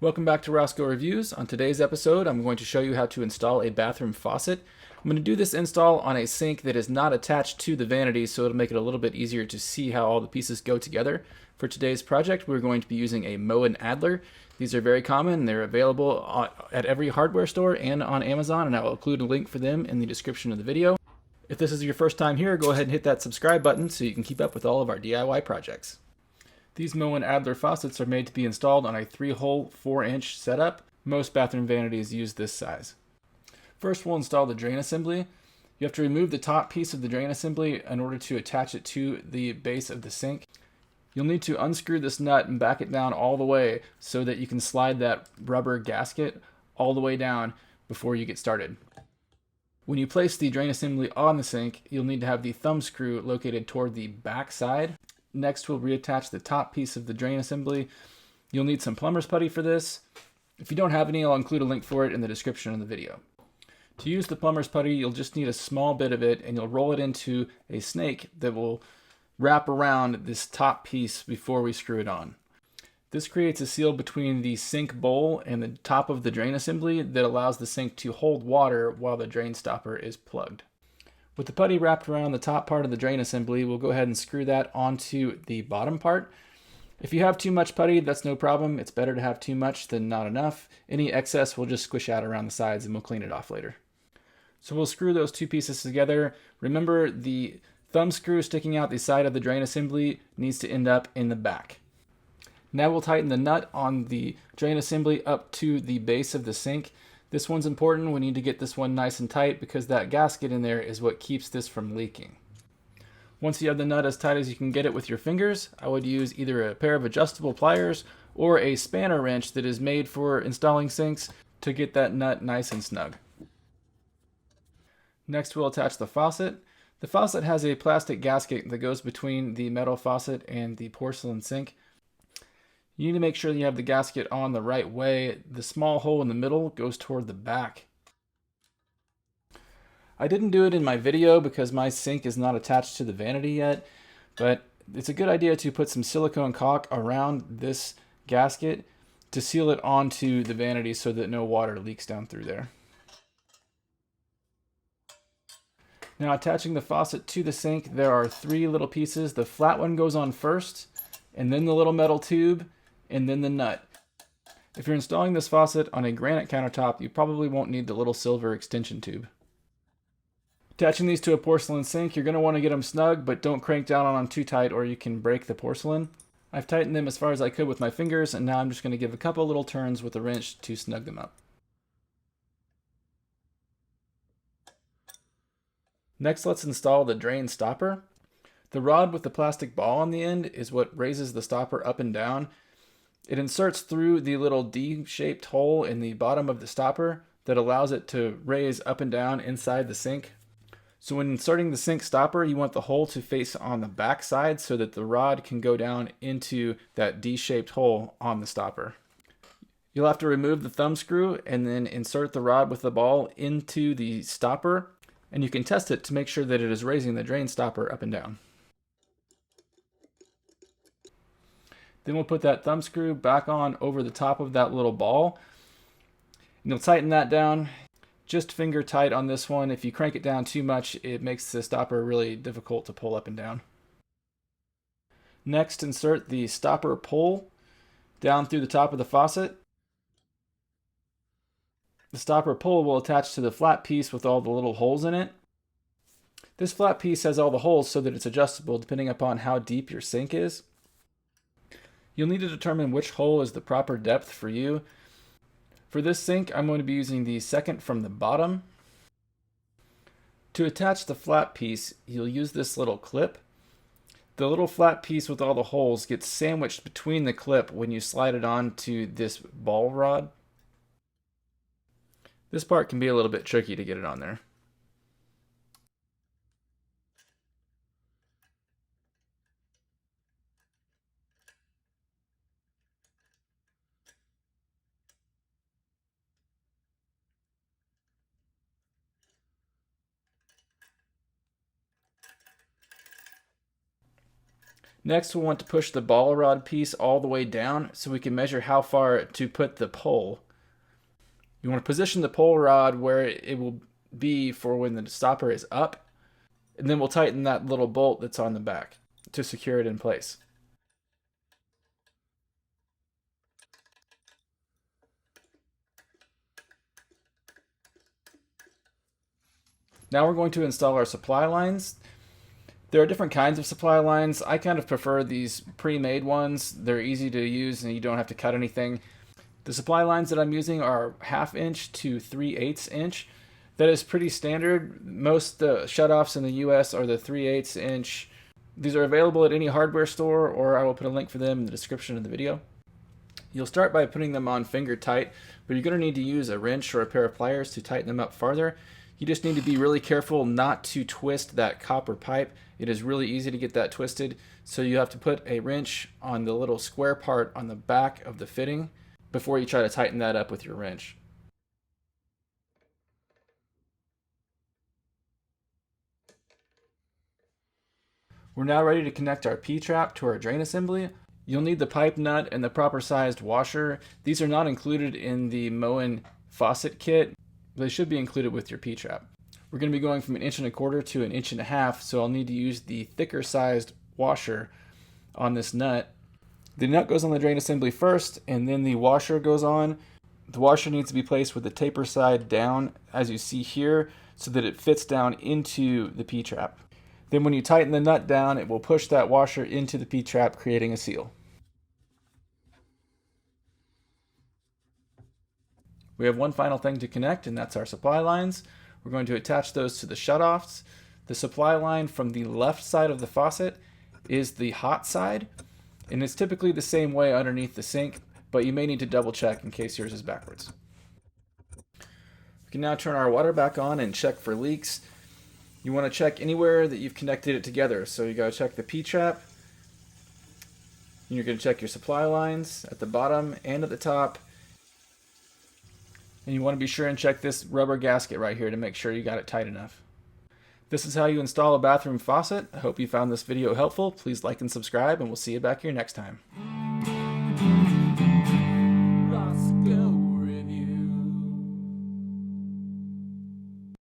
Welcome back to Rosco Reviews. On today's episode, I'm going to show you how to install a bathroom faucet. I'm going to do this install on a sink that is not attached to the vanity, so it'll make it a little bit easier to see how all the pieces go together. For today's project, we're going to be using a Moen Adler. These are very common. They're available at every hardware store and on Amazon, and I will include a link for them in the description of the video. If this is your first time here, go ahead and hit that subscribe button so you can keep up with all of our DIY projects. These Moen Adler faucets are made to be installed on a 3-hole, 4-inch setup. Most bathroom vanities use this size. First, we'll install the drain assembly. You have to remove the top piece of the drain assembly in order to attach it to the base of the sink. You'll need to unscrew this nut and back it down all the way so that you can slide that rubber gasket all the way down before you get started. When you place the drain assembly on the sink, you'll need to have the thumb screw located toward the back side. Next, we'll reattach the top piece of the drain assembly. You'll need some plumber's putty for this. If you don't have any, I'll include a link for it in the description of the video. To use the plumber's putty, you'll just need a small bit of it, and you'll roll it into a snake that will wrap around this top piece before we screw it on. This creates a seal between the sink bowl and the top of the drain assembly that allows the sink to hold water while the drain stopper is plugged. With the putty wrapped around the top part of the drain assembly, we'll go ahead and screw that onto the bottom part. If you have too much putty, that's no problem. It's better to have too much than not enough. Any excess will just squish out around the sides and we'll clean it off later. So we'll screw those two pieces together. Remember, the thumb screw sticking out the side of the drain assembly needs to end up in the back. Now we'll tighten the nut on the drain assembly up to the base of the sink. This one's important. We need to get this one nice and tight because that gasket in there is what keeps this from leaking. Once you have the nut as tight as you can get it with your fingers, I would use either a pair of adjustable pliers or a spanner wrench that is made for installing sinks to get that nut nice and snug. Next, we'll attach the faucet. The faucet has a plastic gasket that goes between the metal faucet and the porcelain sink. You need to make sure that you have the gasket on the right way. The small hole in the middle goes toward the back. I didn't do it in my video because my sink is not attached to the vanity yet, but it's a good idea to put some silicone caulk around this gasket to seal it onto the vanity so that no water leaks down through there. Now, attaching the faucet to the sink, there are 3 little pieces. The flat one goes on first, and then the little metal tube, and then the nut. If you're installing this faucet on a granite countertop, you probably won't need the little silver extension tube. Attaching these to a porcelain sink, you're going to want to get them snug, but don't crank down on them too tight or you can break the porcelain. I've tightened them as far as I could with my fingers, and now I'm just going to give a couple little turns with a wrench to snug them up. Next, let's install the drain stopper. The rod with the plastic ball on the end is what raises the stopper up and down. It inserts through the little D-shaped hole in the bottom of the stopper that allows it to raise up and down inside the sink. So when inserting the sink stopper, you want the hole to face on the back side so that the rod can go down into that D-shaped hole on the stopper. You'll have to remove the thumb screw and then insert the rod with the ball into the stopper, and you can test it to make sure that it is raising the drain stopper up and down. Then we'll put that thumb screw back on over the top of that little ball. And you'll tighten that down. Just finger tight on this one. If you crank it down too much, it makes the stopper really difficult to pull up and down. Next, insert the stopper pull down through the top of the faucet. The stopper pull will attach to the flat piece with all the little holes in it. This flat piece has all the holes so that it's adjustable depending upon how deep your sink is. You'll need to determine which hole is the proper depth for you. For this sink, I'm going to be using the second from the bottom. To attach the flat piece, you'll use this little clip. The little flat piece with all the holes gets sandwiched between the clip when you slide it onto this ball rod. This part can be a little bit tricky to get it on there. Next, we'll want to push the ball rod piece all the way down so we can measure how far to put the pole. You want to position the pole rod where it will be for when the stopper is up, and then we'll tighten that little bolt that's on the back to secure it in place. Now we're going to install our supply lines. There are different kinds of supply lines. I kind of prefer these pre-made ones. They're easy to use and you don't have to cut anything. The supply lines that I'm using are 1/2 inch to 3/8 inch. That is pretty standard. Most shutoffs in the US are the 3/8 inch. These are available at any hardware store, or I will put a link for them in the description of the video. You'll start by putting them on finger tight, but you're going to need to use a wrench or a pair of pliers to tighten them up farther. You just need to be really careful not to twist that copper pipe. It is really easy to get that twisted, so you have to put a wrench on the little square part on the back of the fitting before you try to tighten that up with your wrench. We're now ready to connect our P-trap to our drain assembly. You'll need the pipe nut and the proper sized washer. These are not included in the Moen faucet kit. They should be included with your P-trap. We're going to be going from 1.25 inches to 1.5 inches, so I'll need to use the thicker sized washer on this nut. The nut goes on the drain assembly first, and then the washer goes on. The washer needs to be placed with the taper side down, as you see here, so that it fits down into the P-trap. Then when you tighten the nut down, it will push that washer into the P-trap, creating a seal. We have one final thing to connect, and that's our supply lines. We're going to attach those to the shutoffs. The supply line from the left side of the faucet is the hot side, and it's typically the same way underneath the sink, but you may need to double check in case yours is backwards. We can now turn our water back on and check for leaks. You want to check anywhere that you've connected it together. So you got to check the P-trap, and you're going to check your supply lines at the bottom and at the top. And you want to be sure and check this rubber gasket right here to make sure you got it tight enough. This is how you install a bathroom faucet. I hope you found this video helpful. Please like and subscribe, and we'll see you back here next time.